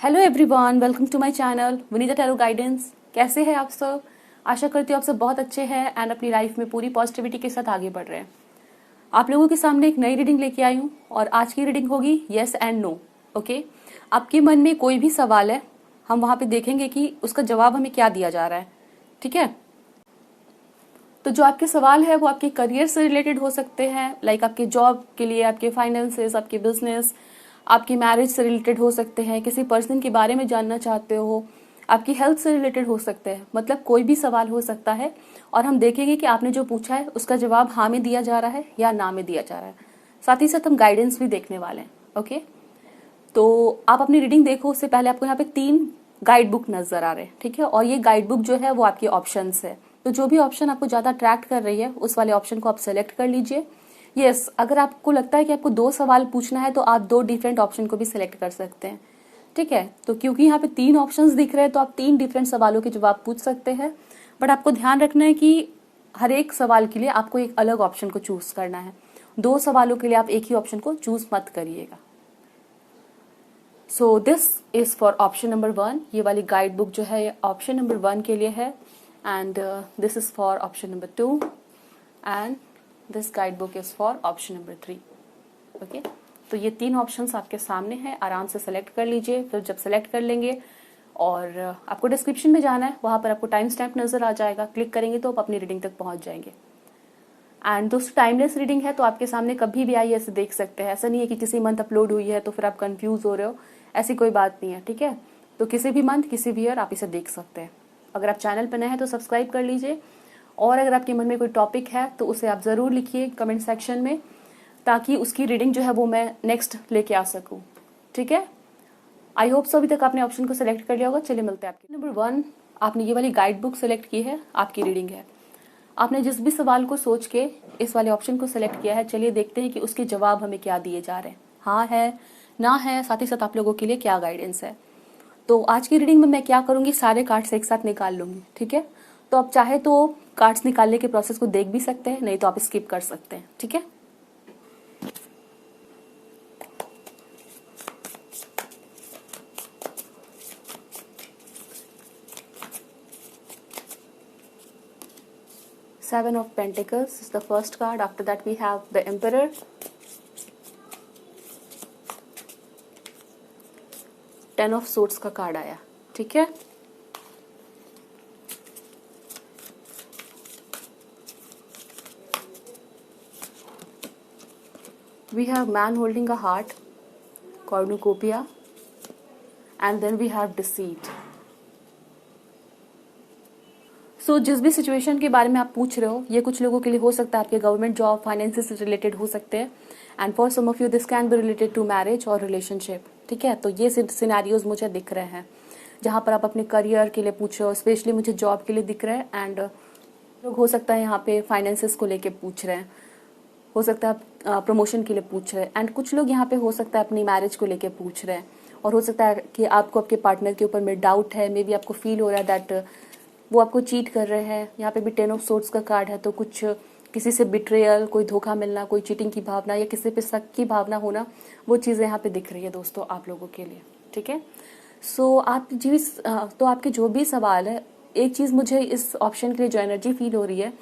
Hello everyone, welcome to my channel Vinita tarot guidance. कैसे हैं आप सब? आशा करती हूँ आप सब बहुत अच्छे हैं एंड अपनी लाइफ में पूरी पॉजिटिविटी के साथ आगे बढ़ रहे हैं। आप लोगों के सामने एक नई रीडिंग लेके आई हूँ और आज की रीडिंग होगी येस एंड नो। ओके, आपके मन में कोई भी सवाल है, हम वहाँ पे देखेंगे कि उसका जवाब हमें क्या दिया जा रहा है। ठीक है, तो जो आपके सवाल है वो आपके करियर से रिलेटेड हो सकते हैं, लाइक आपके जॉब के लिए, आपके फाइनेंसेस, आपके बिजनेस, आपकी मैरिज से रिलेटेड हो सकते हैं, किसी पर्सन के बारे में जानना चाहते हो, आपकी हेल्थ से रिलेटेड हो सकते हैं, मतलब कोई भी सवाल हो सकता है। और हम देखेंगे कि आपने जो पूछा है उसका जवाब हाँ में दिया जा रहा है या ना में दिया जा रहा है। साथ ही साथ हम गाइडेंस भी देखने वाले हैं। ओके, तो आप अपनी रीडिंग देखो उससे पहले आपको यहाँ पे 3 गाइड बुक नजर आ रहे हैं। ठीक है, और ये गाइड बुक जो है वो आपके ऑप्शंस है, तो जो भी ऑप्शन आपको ज्यादा अट्रैक्ट कर रही है उस वाले ऑप्शन को आप सेलेक्ट कर लीजिए। यस, अगर आपको लगता है कि आपको 2 सवाल पूछना है तो आप 2 डिफरेंट ऑप्शन को भी सिलेक्ट कर सकते हैं। ठीक है, तो क्योंकि यहाँ पे 3 ऑप्शंस दिख रहे हैं तो आप 3 डिफरेंट सवालों के जवाब पूछ सकते हैं, बट आपको ध्यान रखना है कि हर एक सवाल के लिए आपको एक अलग ऑप्शन को चूज करना है। 2 सवालों के लिए आप एक ही ऑप्शन को चूज मत करिएगा। सो this is for option number 1। ये वाली गाइड बुक जो है ऑप्शन नंबर 1 के लिए है, and this is for option number 2 and this guide book is for option number 3। Okay, तो ये 3 ऑप्शंस आपके सामने हैं, आराम से सेलेक्ट कर लीजिए। फिर जब सेलेक्ट कर लेंगे और आपको डिस्क्रिप्शन में जाना है, वहां पर आपको टाइम स्टैम्प नजर आ जाएगा, क्लिक करेंगे तो आप अपनी रीडिंग तक पहुंच जाएंगे। एंड दोस्तों, टाइमलेस रीडिंग है तो आपके सामने कभी भी आई ऐसे देख सकते हैं। ऐसा नहीं है कि किसी मंथ अपलोड हुई है तो फिर आप कंफ्यूज हो रहे हो, ऐसी कोई बात नहीं है। ठीक है, तो किसी भी मंथ, किसी भी ईयर आप इसे देख सकते हैं। अगर आप चैनल पर नए हैं तो सब्सक्राइब कर लीजिए, और अगर आपके मन में कोई टॉपिक है तो उसे आप जरूर लिखिए कमेंट सेक्शन में, ताकि उसकी रीडिंग जो है वो मैं नेक्स्ट लेके आ सकूं। ठीक है, आई होप सो अभी तक आपने ऑप्शन को सिलेक्ट कर लिया होगा। चलिए मिलते हैं आपके नंबर 1। आपने ये वाली गाइड बुक सेलेक्ट की है, आपकी रीडिंग है। आपने जिस भी सवाल को सोच के इस वाले ऑप्शन को सिलेक्ट किया है, चलिए देखते हैं कि उसके जवाब हमें क्या दिए जा रहे हैं, हाँ है, ना है, साथ ही साथ आप लोगों के लिए क्या गाइडेंस है। तो आज की रीडिंग में मैं क्या करूंगी, सारे कार्ड्स एक साथ निकाल लूंगी। ठीक है, तो आप चाहे तो कार्ड्स निकालने के प्रोसेस को देख भी सकते हैं, नहीं तो आप स्किप कर सकते हैं। ठीक है, Seven of Pentacles is the first card. After that we have the Emperor, Ten of Swords का कार्ड आया। ठीक है, we have Man holding a heart, Cornucopia, and then we have Deceit. सो जिस भी सिचुएशन के बारे में आप पूछ रहे हो, ये कुछ लोगों के लिए हो सकता है आपके गवर्नमेंट जॉब, फाइनेंसेस से रिलेटेड हो सकते हैं, and for some of you this can be related to marriage और रिलेशनशिप। ठीक है, तो ये सिनेरियोज मुझे दिख रहे हैं जहां पर आप अपने करियर के लिए पूछ रहे हो, स्पेशली मुझे जॉब के लिए दिख रहा है, एंड लोग हो सकता है यहाँ पे फाइनेंसेस को लेके पूछ रहे हैं, हो सकता है आप प्रमोशन के लिए पूछ रहे हैं, एंड कुछ लोग यहाँ पे हो सकता है अपनी मैरिज को लेके पूछ रहे हैं, और हो सकता है कि आपको आपके पार्टनर के ऊपर में डाउट है, मे बी आपको फील हो रहा है दैट वो आपको चीट कर रहे हैं। यहाँ पे भी 10 ऑफ सोर्ड्स का कार्ड है, तो कुछ किसी से बिट्रेयल, कोई धोखा मिलना, कोई चीटिंग की भावना या किसी पे शक की भावना होना, वो चीजें यहाँ पे दिख रही है दोस्तों आप लोगों के लिए। ठीक है, सो आप तो आपके जो भी सवाल है, एक चीज मुझे इस ऑप्शन के लिए जो एनर्जी फील हो रही है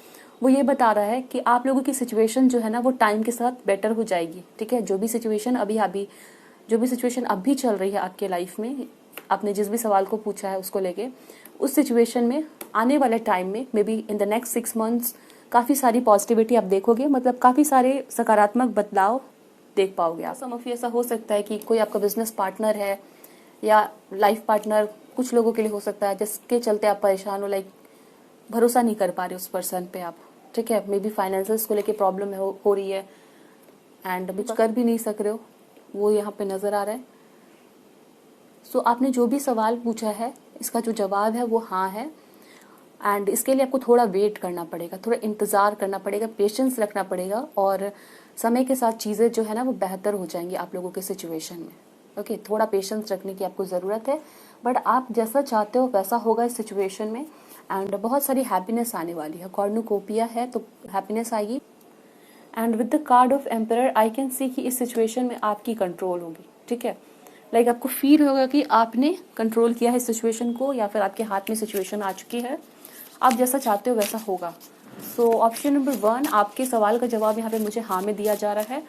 वो ये बता रहा है कि आप लोगों की सिचुएशन जो है ना वो टाइम के साथ बेटर हो जाएगी। ठीक है, जो भी सिचुएशन अभी चल रही है आपके लाइफ में, आपने जिस भी सवाल को पूछा है उसको लेके, उस सिचुएशन में आने वाले टाइम में, may be in the next 6 months, काफी सारी पॉजिटिविटी आप देखोगे, मतलब काफी सारे सकारात्मक बदलाव देख पाओगे आप। सम ऑफ यू ऐसा हो सकता है कि कोई आपका बिजनेस पार्टनर है या लाइफ पार्टनर, कुछ लोगों के लिए हो सकता है जिसके चलते आप परेशान हो, लाइक भरोसा नहीं कर पा रहे उस पर्सन पे आप। ठीक है, मे बी फाइनेंसेस को लेके प्रॉब्लम हो रही है, एंड कुछ कर भी नहीं सक रहे हो, वो यहाँ पे नजर आ रहा है। सो आपने जो भी सवाल पूछा है, इसका जो जवाब है वो हाँ है, एंड इसके लिए आपको थोड़ा वेट करना पड़ेगा, थोड़ा इंतजार करना पड़ेगा, पेशेंस रखना पड़ेगा, और समय के साथ चीजें जो है ना वो बेहतर हो जाएंगी आप लोगों के सिचुएशन में। ओके, थोड़ा पेशेंस रखने की आपको जरूरत है, बट आप जैसा चाहते हो वैसा होगा इस सिचुएशन में, एंड बहुत सारी हैप्पीनेस आने वाली है। कॉर्नुकोपिया है तो हैप्पीनेस आएगी, and with the card of emperor I can see कि इस सिचुएशन में आपकी कंट्रोल होगी। ठीक है, लाइक आपको फील होगा कि आपने कंट्रोल किया है सिचुएशन को, या फिर आपके हाथ में सिचुएशन आ चुकी है, आप जैसा चाहते हो वैसा होगा। सो ऑप्शन नंबर 1, आपके सवाल का जवाब यहाँ पे मुझे हाँ में दिया जा रहा है,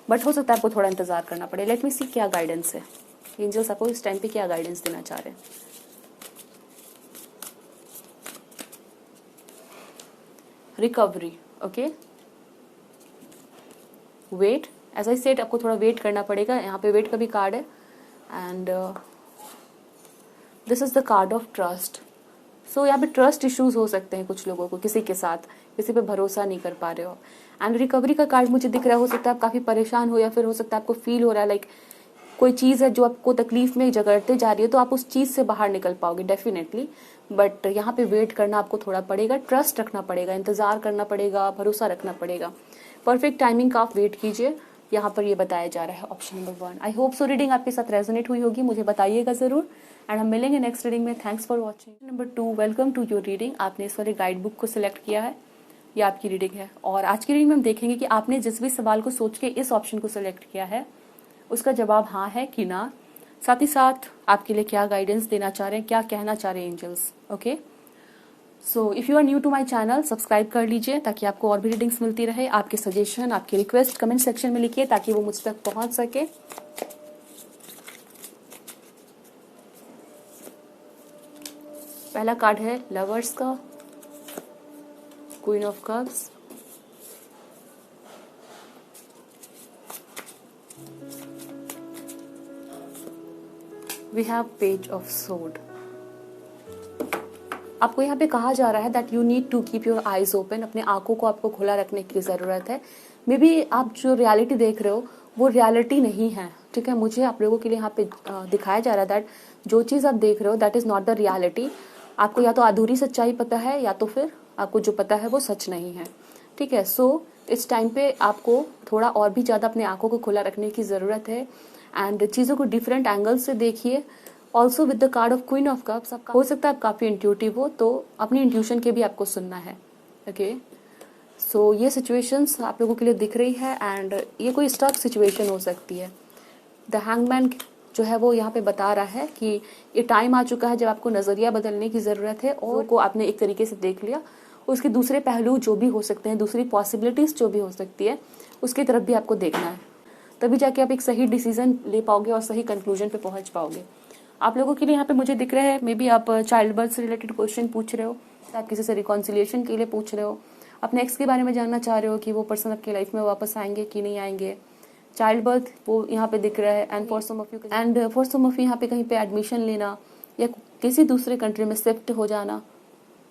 बट हो सकता है आपको थोड़ा इंतजार करना पड़े। लेट मी सी क्या गाइडेंस है, एंजल्स आपको इस टाइम पे क्या गाइडेंस देना चाह रहे हैं। Recovery, okay, wait, as I said आपको थोड़ा वेट करना पड़ेगा। यहाँ पे वेट का भी कार्ड है, and this is the card of trust. So यहाँ पे ट्रस्ट इश्यूज हो सकते हैं कुछ लोगों को, किसी के साथ, किसी पे भरोसा नहीं कर पा रहे हो। एंड रिकवरी का कार्ड मुझे दिख रहा है, हो सकता है आप काफी परेशान हो, या फिर हो सकता है आपको फील हो रहा है लाइक कोई चीज है जो आपको तकलीफ में जगड़ते जा रही है, तो आप उस चीज से बाहर निकल पाओगे डेफिनेटली। बट यहाँ पे वेट करना आपको थोड़ा पड़ेगा, ट्रस्ट रखना पड़ेगा, इंतजार करना पड़ेगा, भरोसा रखना पड़ेगा। परफेक्ट टाइमिंग का आप वेट कीजिए, यहाँ पर ये बताया जा रहा है ऑप्शन नंबर 1। आई होप सो रीडिंग आपके साथ रेजोनेट हुई होगी, मुझे बताइएगा जरूर। एंड हम मिलेंगे नेक्स्ट रीडिंग में। Thanks for watching. Number 2, welcome to your reading. आपने इस वाले गाइड बुक को सिलेक्ट किया है, ये आपकी रीडिंग है। और आज की रीडिंग में हम देखेंगे कि आपने जिस भी सवाल को सोच के इस ऑप्शन को सिलेक्ट किया है उसका जवाब हाँ है कि ना, साथ ही साथ आपके लिए क्या गाइडेंस देना चाह रहे हैं, क्या कहना चाह रहे हैं angels. Okay, so if you are new to my channel, subscribe कर लीजिए ताकि आपको और भी रीडिंग्स मिलती रहे। आपके सजेशन, आपकी रिक्वेस्ट कमेंट सेक्शन में लिखिए ताकि वो मुझ तक पहुंच सके। पहला कार्ड है लवर्स का, queen of cups, we have page of sword. आपको यहाँ पे कहा जा रहा है that you need to keep your eyes open, अपने आंखों को आपको खुला रखने की जरूरत है। मे बी आप जो रियलिटी देख रहे हो वो रियलिटी नहीं है, ठीक है। मुझे आप लोगों के लिए यहाँ पे दिखाया जा रहा है दैट जो चीज आप देख रहे हो that is not the reality. आपको या तो अधूरी सच्चाई पता है, या तो फिर आपको जो पता है वो सच नहीं है, ठीक है। सो इस टाइम पे आपको थोड़ा और भी ज्यादा अपने आंखों को खुला रखने की जरूरत है, एंड चीजों को डिफरेंट एंगल से देखिए। Also with the card of queen of cups, आपका हो सकता है आप काफी इंट्यूटिव हो, तो अपनी इंट्यूशन के भी आपको सुनना है। ओके, सो ये सिचुएशंस आप लोगों के लिए दिख रही है, एंड ये कोई स्टक सिचुएशन हो सकती है। द हैंगमैन जो है वो यहाँ पे बता रहा है कि ये टाइम आ चुका है जब आपको नजरिया बदलने की जरूरत है, और को आपने एक तरीके से देख लिया, उसके दूसरे पहलू जो भी हो सकते हैं, दूसरी पॉसिबिलिटीज जो भी हो सकती है, उसकी तरफ भी आपको देखना है। तभी जाके आप एक सही डिसीजन ले पाओगे और सही कंक्लूजन पे पहुंच पाओगे। आप लोगों के लिए यहाँ पे मुझे दिख रहा है, मे बी आप चाइल्ड बर्थ से रिलेटेड क्वेश्चन पूछ रहे हो, आप किसी से रिकॉन्सिलिएशन के लिए पूछ रहे हो, अपने एक्स के बारे में जानना चाह रहे हो कि वो पर्सन आपके लाइफ में वापस आएंगे कि नहीं आएंगे। चाइल्ड बर्थ वो यहाँ पे दिख रहा है, and for some of you यहाँ पे कहीं पे एडमिशन लेना, या किसी दूसरे कंट्री में शिफ्ट हो जाना।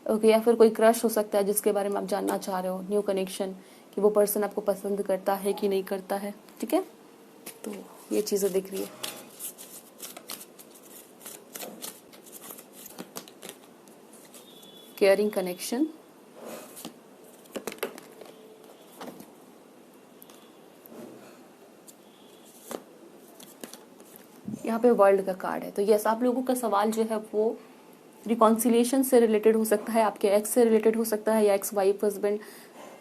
ओके, या फिर कोई क्रश हो सकता है जिसके बारे में आप जानना चाह रहे हो, न्यू कनेक्शन, कि वो पर्सन आपको पसंद करता है कि नहीं करता है, ठीक है। तो ये चीजें दिख रही है। केयरिंग कनेक्शन, यहाँ पे वर्ल्ड का कार्ड है। तो यस, आप लोगों का सवाल जो है वो रिकॉन्सिलिएशन से रिलेटेड हो सकता है, आपके एक्स से रिलेटेड हो सकता है, या एक्स वाइफ हस्बैंड,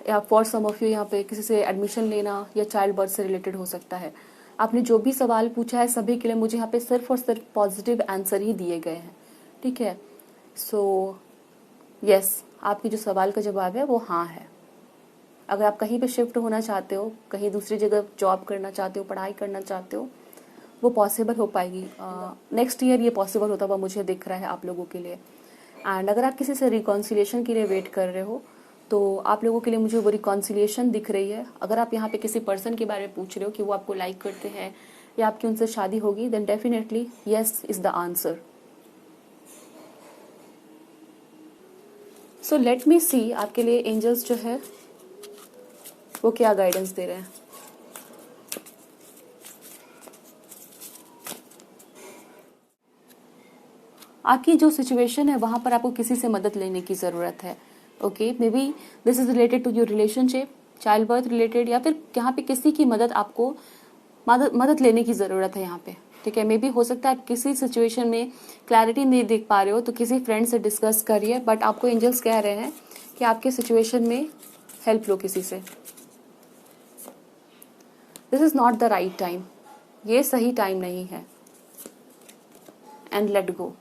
या फॉर सम ऑफ यू यहाँ पे किसी से एडमिशन लेना, या चाइल्ड बर्थ से रिलेटेड हो सकता है। आपने जो भी सवाल पूछा है सभी के लिए मुझे यहाँ पे सिर्फ और सिर्फ पॉजिटिव आंसर ही दिए गए हैं, ठीक है। सो यस, आपकी जो सवाल का जवाब है वो हाँ है। अगर आप कहीं पे शिफ्ट होना चाहते हो, कहीं दूसरी जगह जॉब करना चाहते हो, पढ़ाई करना चाहते हो, वो पॉसिबल हो पाएगी। नेक्स्ट ईयर ये पॉसिबल होता हुआ मुझे दिख रहा है आप लोगों के लिए। एंड अगर आप किसी से रिकॉन्सिलिएशन के लिए वेट कर रहे हो, तो आप लोगों के लिए मुझे वो रिकॉन्सिलिएशन दिख रही है। अगर आप यहाँ पे किसी पर्सन के बारे में पूछ रहे हो कि वो आपको लाइक करते हैं या आपकी उनसे शादी होगी, then definitely yes is the answer. So let me see आपके लिए एंजल्स जो है वो क्या गाइडेंस दे रहे हैं। आपकी जो सिचुएशन है वहां पर आपको किसी से मदद लेने की जरूरत है। Okay, maybe this is related to your relationship, child birth related, या फिर यहाँ पे किसी की मदद आपको मदद लेने की जरूरत है यहाँ पे, ठीक है। मे बी हो सकता है आप किसी सिचुएशन में क्लैरिटी नहीं देख पा रहे हो, तो किसी फ्रेंड से डिस्कस करिए, बट आपको एंजल्स कह रहे हैं कि आपके सिचुएशन में हेल्प लो किसी से। This is not the right time, ये सही टाइम नहीं है, एंड लेट गो।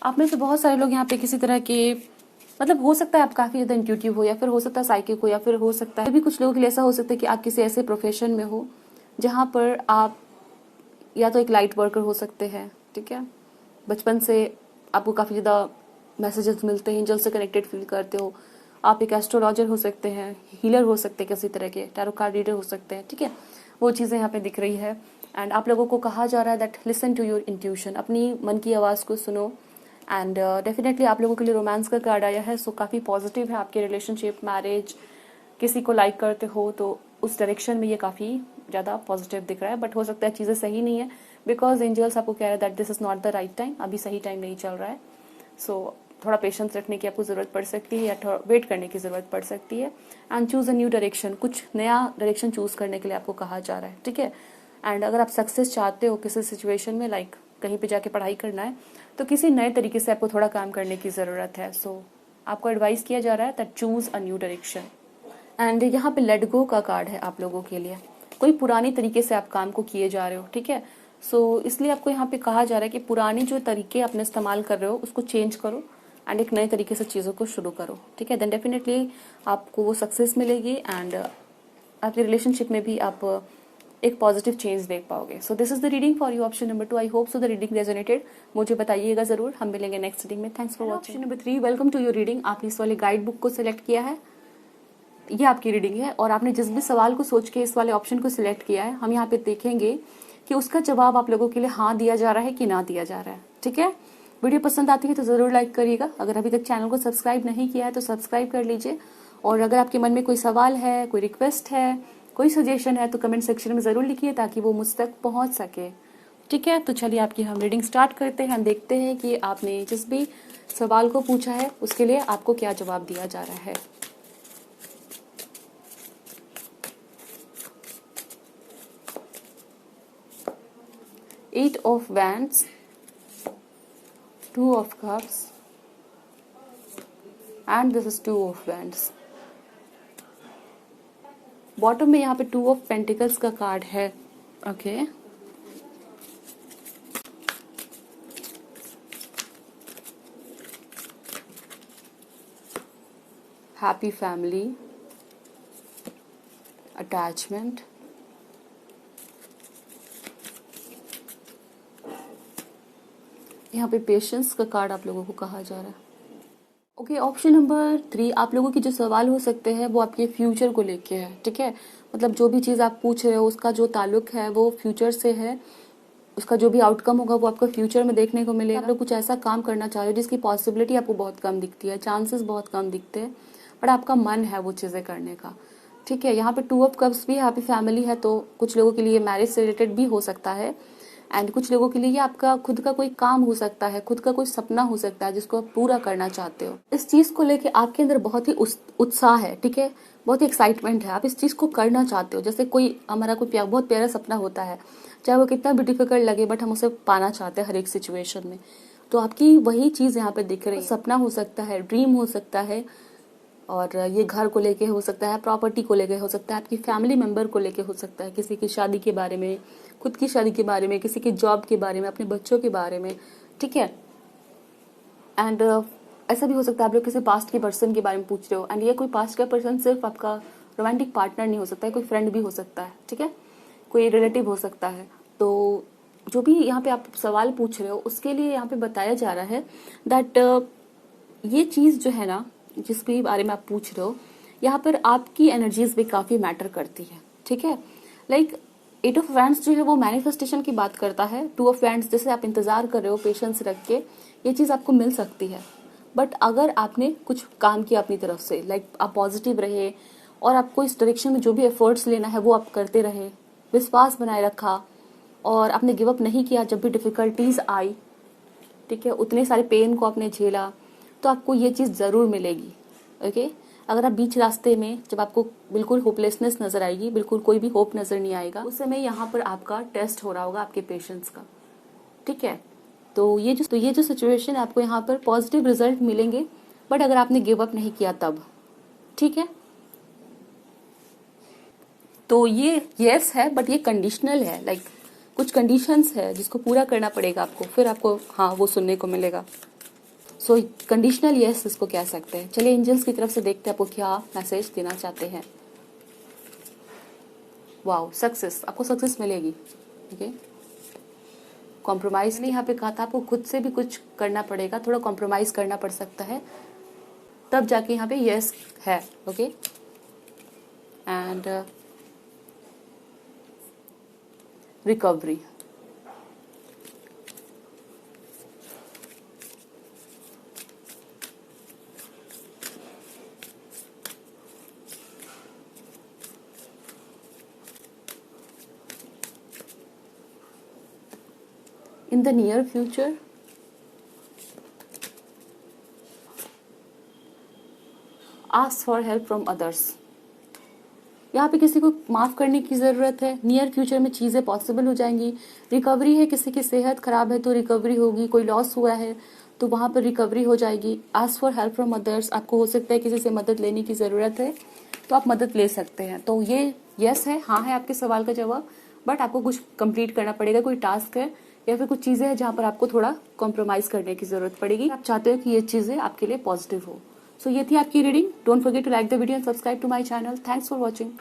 आप में से बहुत सारे लोग यहाँ पे किसी तरह के, मतलब हो सकता है आप काफी ज्यादा इंट्यूटिव हो, या फिर हो सकता है साइकिक हो, या फिर हो सकता है भी कुछ लोगों के लिए ऐसा हो सकता है कि आप किसी ऐसे प्रोफेशन में हो जहाँ पर आप या तो एक लाइट वर्कर हो सकते हैं, ठीक है, बचपन से आपको काफी ज्यादा मैसेजेस मिलते हैं, एंजल से कनेक्टेड फील करते हो। आप एक एस्ट्रोलॉजर हो सकते हैं, हीलर हो सकते हैं, किसी तरह के टैरो कार्ड रीडर हो सकते हैं, ठीक है, वो चीजें यहाँ पे दिख रही है। एंड आप लोगों को कहा जा रहा है that listen to your intuition, अपनी मन की आवाज को सुनो। एंड डेफिनेटली आप लोगों के लिए रोमांस का कार्ड आया है, सो काफी पॉजिटिव है आपके रिलेशनशिप, मैरिज, किसी को लाइक करते हो तो उस डायरेक्शन में ये काफी ज्यादा पॉजिटिव दिख रहा है। बट हो सकता है चीजें सही नहीं है, बिकॉज एंजल्स आपको कह रहे हैं that this is not the right time, अभी सही टाइम नहीं चल रहा है। सो थोड़ा पेशेंस रखने की आपको जरूरत पड़ सकती है, या थोड़ा वेट करने की जरूरत पड़ सकती है। And choose a new direction, कुछ नया डायरेक्शन चूज करने के लिए आपको कहा जा रहा है, ठीक है। एंड अगर आप सक्सेस चाहते हो किसी सिचुएशन में, लाइक कहीं पे जाके पढ़ाई करना है, तो किसी नए तरीके से आपको थोड़ा काम करने की जरूरत है। सो आपको एडवाइस किया जा रहा है that choose a new direction. And यहाँ पे लेट गो का कार्ड है आप लोगों के लिए, कोई पुरानी तरीके से आप काम को किए जा रहे हो, ठीक है। सो इसलिए आपको यहाँ पे कहा जा रहा है कि पुराने जो तरीके अपने इस्तेमाल कर रहे हो उसको चेंज करो एंड एक नए तरीके से चीज़ों को शुरू करो, ठीक है। देन डेफिनेटली आपको वो सक्सेस मिलेगी एंड आपके रिलेशनशिप में भी आप एक पॉजिटिव चेंज देख पाओगे। So this is the reading for you option number 2। I hope so the reading resonated, मुझे बताइएगा जरूर। हम मिलेंगे नेक्स्ट रीडिंग में। Thanks for watching. Option number 3, welcome to your reading. आपने इस वाले गाइड बुक को सिलेक्ट किया है, ये आपकी रीडिंग है, और आपने जिस भी सवाल को सोच के इस वाले ऑप्शन को सिलेक्ट किया है, हम यहाँ पे देखेंगे कि उसका जवाब आप लोगों के लिए हाँ दिया जा रहा है कि ना दिया जा रहा है, ठीक है। वीडियो पसंद आती है तो जरूर लाइक करिएगा। अगर अभी तक चैनल को सब्सक्राइब नहीं किया है तो सब्सक्राइब कर लीजिए, और अगर आपके मन में कोई सवाल है, कोई रिक्वेस्ट है, कोई सजेशन है तो कमेंट सेक्शन में जरूर लिखिए ताकि वो मुझ तक पहुंच सके, ठीक है। तो चलिए आपकी हम रीडिंग स्टार्ट करते हैं। हम देखते हैं कि आपने जिस भी सवाल को पूछा है उसके लिए आपको क्या जवाब दिया जा रहा है। Eight of Wands, Two of Cups, and this is Two of Wands. Bottom में यहाँ पे टू ऑफ पेंटिकल्स का कार्ड है, ओके। हैप्पी फैमिली, अटैचमेंट, यहाँ पे पेशेंस का कार्ड आप लोगों को कहा जा रहा है। ओके, ऑप्शन नंबर 3, आप लोगों के जो सवाल हो सकते हैं वो आपके फ्यूचर को लेके है, ठीक है। मतलब जो भी चीज़ आप पूछ रहे हो उसका जो ताल्लुक है वो फ्यूचर से है, उसका जो भी आउटकम होगा वो आपको फ्यूचर में देखने को मिलेगा। आप लोग कुछ ऐसा काम करना चाह रहे हो जिसकी पॉसिबिलिटी आपको बहुत कम दिखती है, चांसेस बहुत कम दिखते हैं, बट आपका मन है वो चीज़ें करने का, ठीक है। यहाँ पे टू ऑफ कप्स भी है, हैप्पी फैमिली है, तो कुछ लोगों के लिए मैरिज से रिलेटेड भी हो सकता है, एंड कुछ लोगों के लिए ये आपका खुद का कोई काम हो सकता है, खुद का कोई सपना हो सकता है जिसको आप पूरा करना चाहते हो। इस चीज को लेके आपके अंदर बहुत ही उत्साह है, ठीक है, बहुत ही एक्साइटमेंट है, आप इस चीज को करना चाहते हो। जैसे कोई हमारा कोई बहुत प्यारा सपना होता है, चाहे वो कितना भी डिफिकल्ट लगे, बट हम उसे पाना चाहते हैं हर एक सिचुएशन में। तो आपकी वही चीज यहाँ पे दिख रही है। सपना हो सकता है, ड्रीम हो सकता है, और ये घर को लेके हो सकता है, प्रॉपर्टी को लेके हो सकता है, आपकी फैमिली मेंबर को लेके हो सकता है, किसी की शादी के बारे में, खुद की शादी के बारे में, किसी की जॉब के बारे में, अपने बच्चों के बारे में, ठीक है। एंड ऐसा भी हो सकता है आप लोग किसी पास्ट के पर्सन के बारे में पूछ रहे हो, एंड ये कोई पास्ट का पर्सन सिर्फ आपका रोमांटिक पार्टनर नहीं हो सकता है, कोई फ्रेंड भी हो सकता है, ठीक है, कोई रिलेटिव हो सकता है। तो जो भी यहाँ पे आप सवाल पूछ रहे हो उसके लिए यहाँ पे बताया जा रहा है दैट ये चीज जो है ना, जिस भी बारे में आप पूछ रहे हो, यहाँ पर आपकी एनर्जीज भी काफी मैटर करती है, ठीक है। लाइक एट ऑफ वैंड्स जो है वो मैनिफेस्टेशन की बात करता है। टू ऑफ वैंड्स जैसे आप इंतजार कर रहे हो पेशेंस रख के, ये चीज आपको मिल सकती है, बट अगर आपने कुछ काम किया अपनी तरफ से, लाइक आप पॉजिटिव रहे और आपको इस डायरेक्शन में जो भी एफर्ट्स लेना है वो आप करते रहे, विश्वास बनाए रखा, और आपने गिव अप नहीं किया जब भी डिफिकल्टीज आई, ठीक है, उतने सारे पेन को आपने झेला, तो आपको ये चीज जरूर मिलेगी, ओके। अगर आप बीच रास्ते में जब आपको बिल्कुल होपलेसनेस नजर आएगी, बिल्कुल कोई भी होप नजर नहीं आएगा, उस समय यहाँ पर आपका टेस्ट हो रहा होगा आपके पेशेंस का। ठीक है। तो ये जो सिचुएशन है, आपको यहाँ पर पॉजिटिव रिजल्ट मिलेंगे, बट अगर आपने गिव अप नहीं किया तब, ठीक है। तो ये यस है, बट ये कंडीशनल है, लाइक कुछ कंडीशंस है जिसको पूरा करना पड़ेगा आपको, फिर आपको हाँ वो सुनने को मिलेगा। सो कंडीशनल यस इसको कह सकते हैं। चलिए एंजल्स की तरफ से देखते हैं आपको क्या मैसेज देना चाहते हैं। वाओ, सक्सेस, आपको सक्सेस मिलेगी। ओके, कॉम्प्रोमाइज नहीं, यहाँ पे कहा था आपको खुद से भी कुछ करना पड़ेगा, थोड़ा कॉम्प्रोमाइज करना पड़ सकता है, तब जाके यहाँ पे यस है। Okay, and recovery, in the near future ask for help from others। यहाँ पे किसी को माफ करने की जरूरत है, नियर फ्यूचर में चीजें पॉसिबल हो जाएंगी। रिकवरी है, किसी की सेहत खराब है तो रिकवरी होगी, कोई लॉस हुआ है तो वहां पर रिकवरी हो जाएगी। Ask for help from others, आपको हो सकता है किसी से मदद लेने की जरूरत है तो आप मदद ले सकते हैं। तो ये यस है, हाँ है आपके सवाल का जवाब, बट आपको कुछ कंप्लीट करना पड़ेगा, कोई टास्क है या फिर कुछ चीजें हैं जहां पर आपको थोड़ा कॉम्प्रोमाइज करने की जरूरत पड़ेगी। आप चाहते हो कि ये चीजें आपके लिए पॉजिटिव हो। सो ये थी आपकी reading. Don't forget to like the video and subscribe to my channel. Thanks for watching.